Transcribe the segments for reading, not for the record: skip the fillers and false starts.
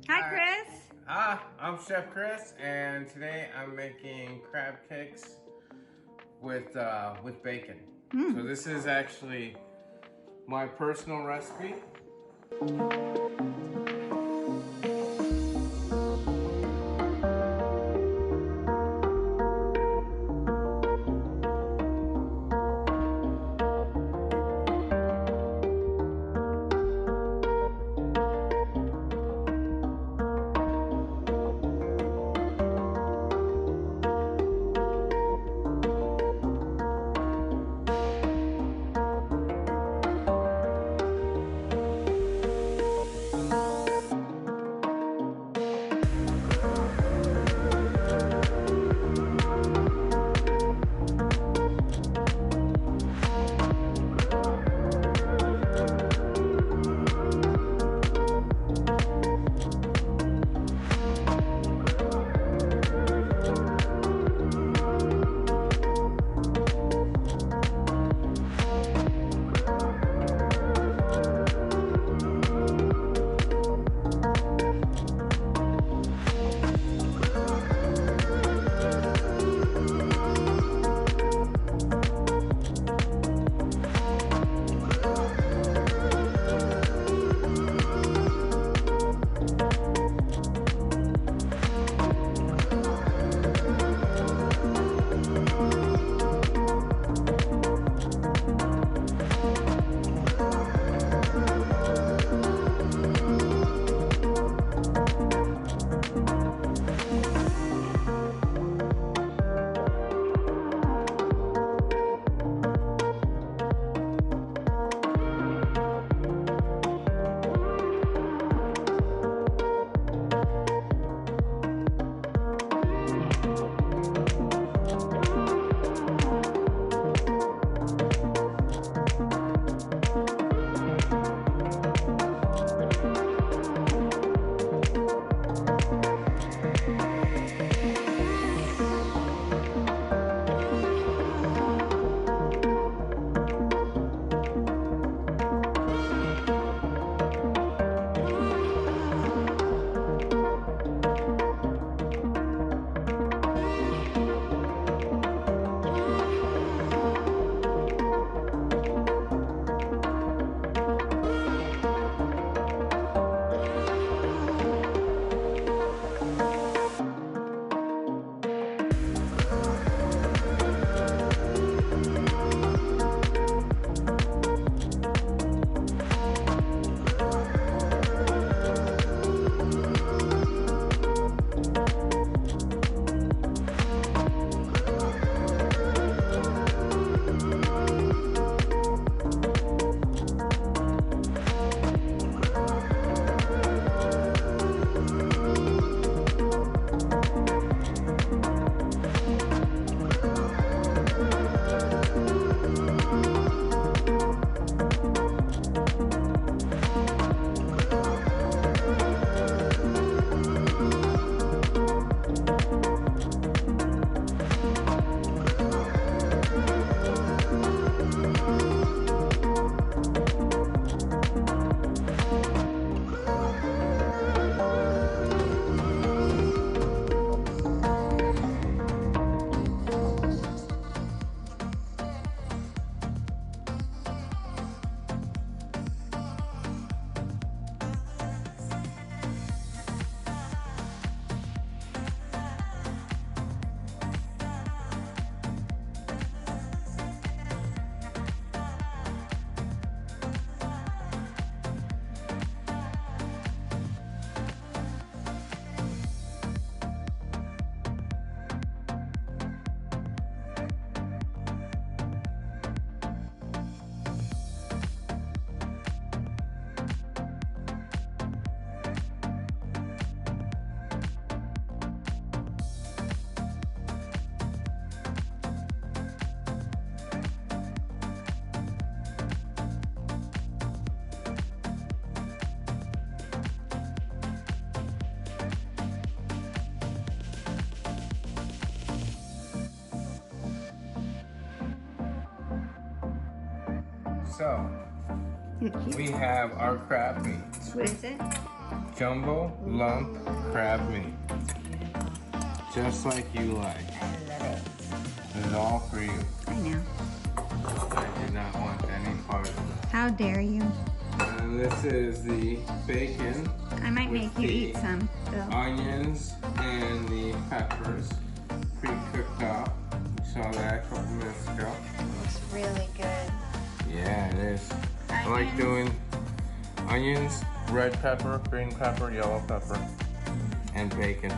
Hi, Chris. I'm Chef Chris, and today I'm making crab cakes with bacon. So this is actually my personal recipe. So, we have our crab meat. What is it? jumbo lump crab meat. Just like you like. I love it. This is all for you. I know. I do not want any part of it. How dare you? And this is the bacon. I might make you eat some, Bill. Onions and the peppers pre-cooked up. You saw that a couple minutes ago. Looks really good. Yeah, it is. I like doing onions, red pepper, green pepper, yellow pepper, and bacon.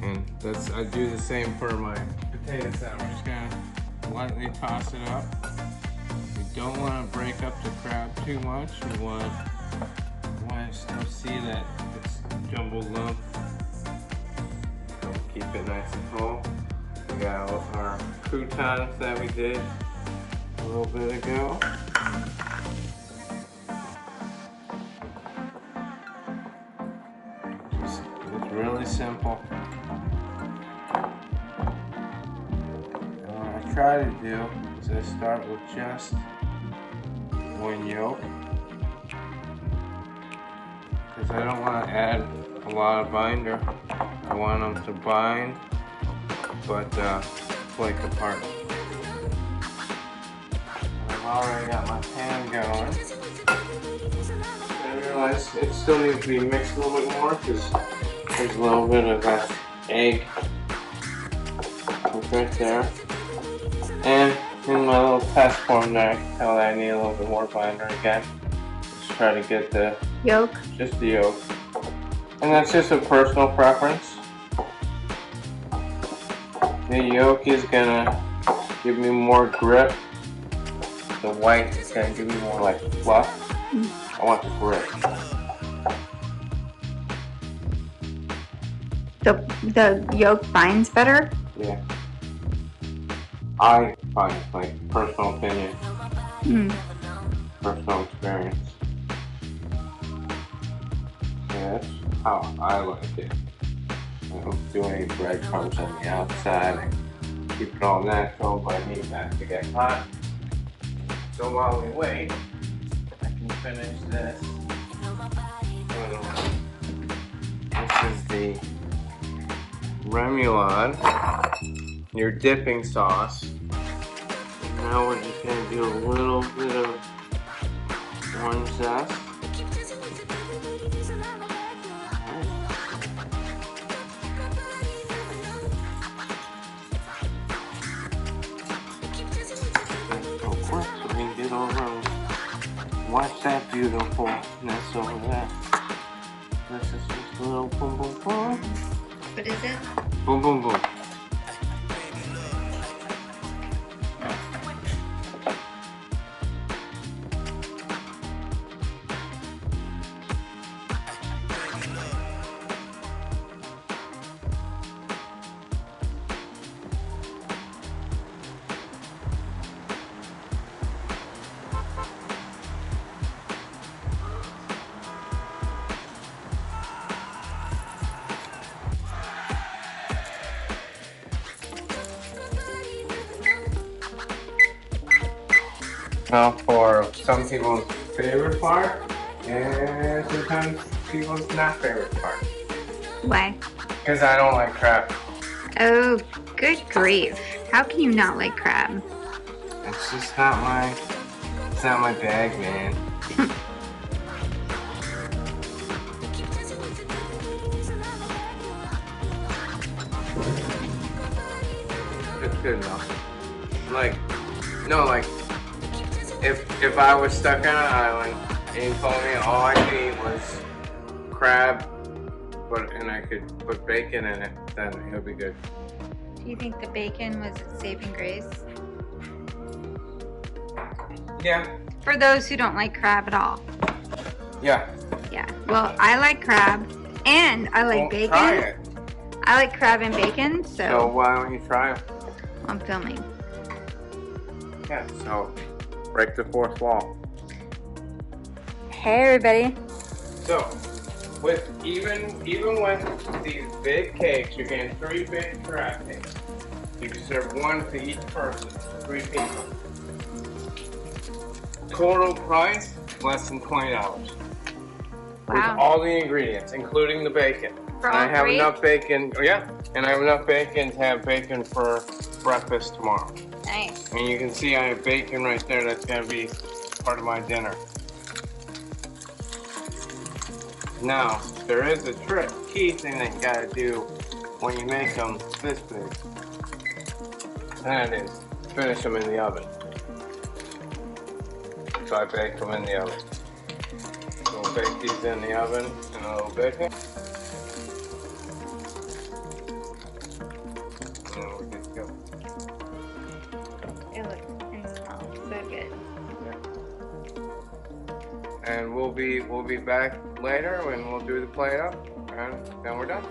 And I do the same for my potato salad. We're just gonna lightly toss it up. We don't want to break up the crab too much. We want to still see that it's jumbled lump. So keep it nice and whole. We got our croutons that we did a little bit ago. It's really simple. And what I try to do is I start with just one yolk, because I don't want to add a lot of binder. I want them to bind but flake apart. I've already got my pan going. I realize it still needs to be mixed a little bit more because there's a little bit of that egg right there. And in my little test form there, I can tell that I need a little bit more binder again. Just try to get the yolk. Just the yolk. And that's just a personal preference. The yolk is gonna give me more grip. The white is gonna give me more like fluff. I want the grip. The yolk binds better? Yeah. I find it, like, personal opinion. Personal experience. Yeah, that's how I like it. I don't do any breadcrumbs on the outside. I keep it all natural, but I need that to get hot. So while we wait, I can finish this. This is the remoulade, your dipping sauce. Now we're just going to do a little bit of orange zest. Watch that beautifulness over there. This is just a little boom boom boom. What is it? Boom boom boom. Now for some people's favorite part, and sometimes people's not favorite part. Why? Because I don't like crab. Oh, good grief. How can you not like crab? It's just not my bag, man. It's good enough. Like, if I was stuck on an island and you told me all I could eat was crab, and I could put bacon in it, then it would be good. Do you think the bacon was its saving grace? Yeah. For those who don't like crab at all. Yeah. Yeah. Well, I like crab and I like bacon. Try it. I like crab and bacon, so. So why don't you try it? I'm filming. Yeah. So break the fourth wall. Hey, everybody. So, even with these big cakes, you're getting 3 big crab cakes. You can serve 1 to each person, 3 people. Total price, less than $20. with Wow. all the ingredients, including the bacon. For And all I have three? enough bacon. Oh, yeah, and I have enough bacon to have bacon for breakfast tomorrow. Nice. And you can see I have bacon right there. That's gonna be part of my dinner. Now, there is a key thing that you gotta do when you make them this big. And that is finish them in the oven. So I bake them in the oven. So we'll bake these in the oven in a little bit. And then we'll get to go. It looks and smells so good. And we'll be back later when we'll do the plate up, and then we're done.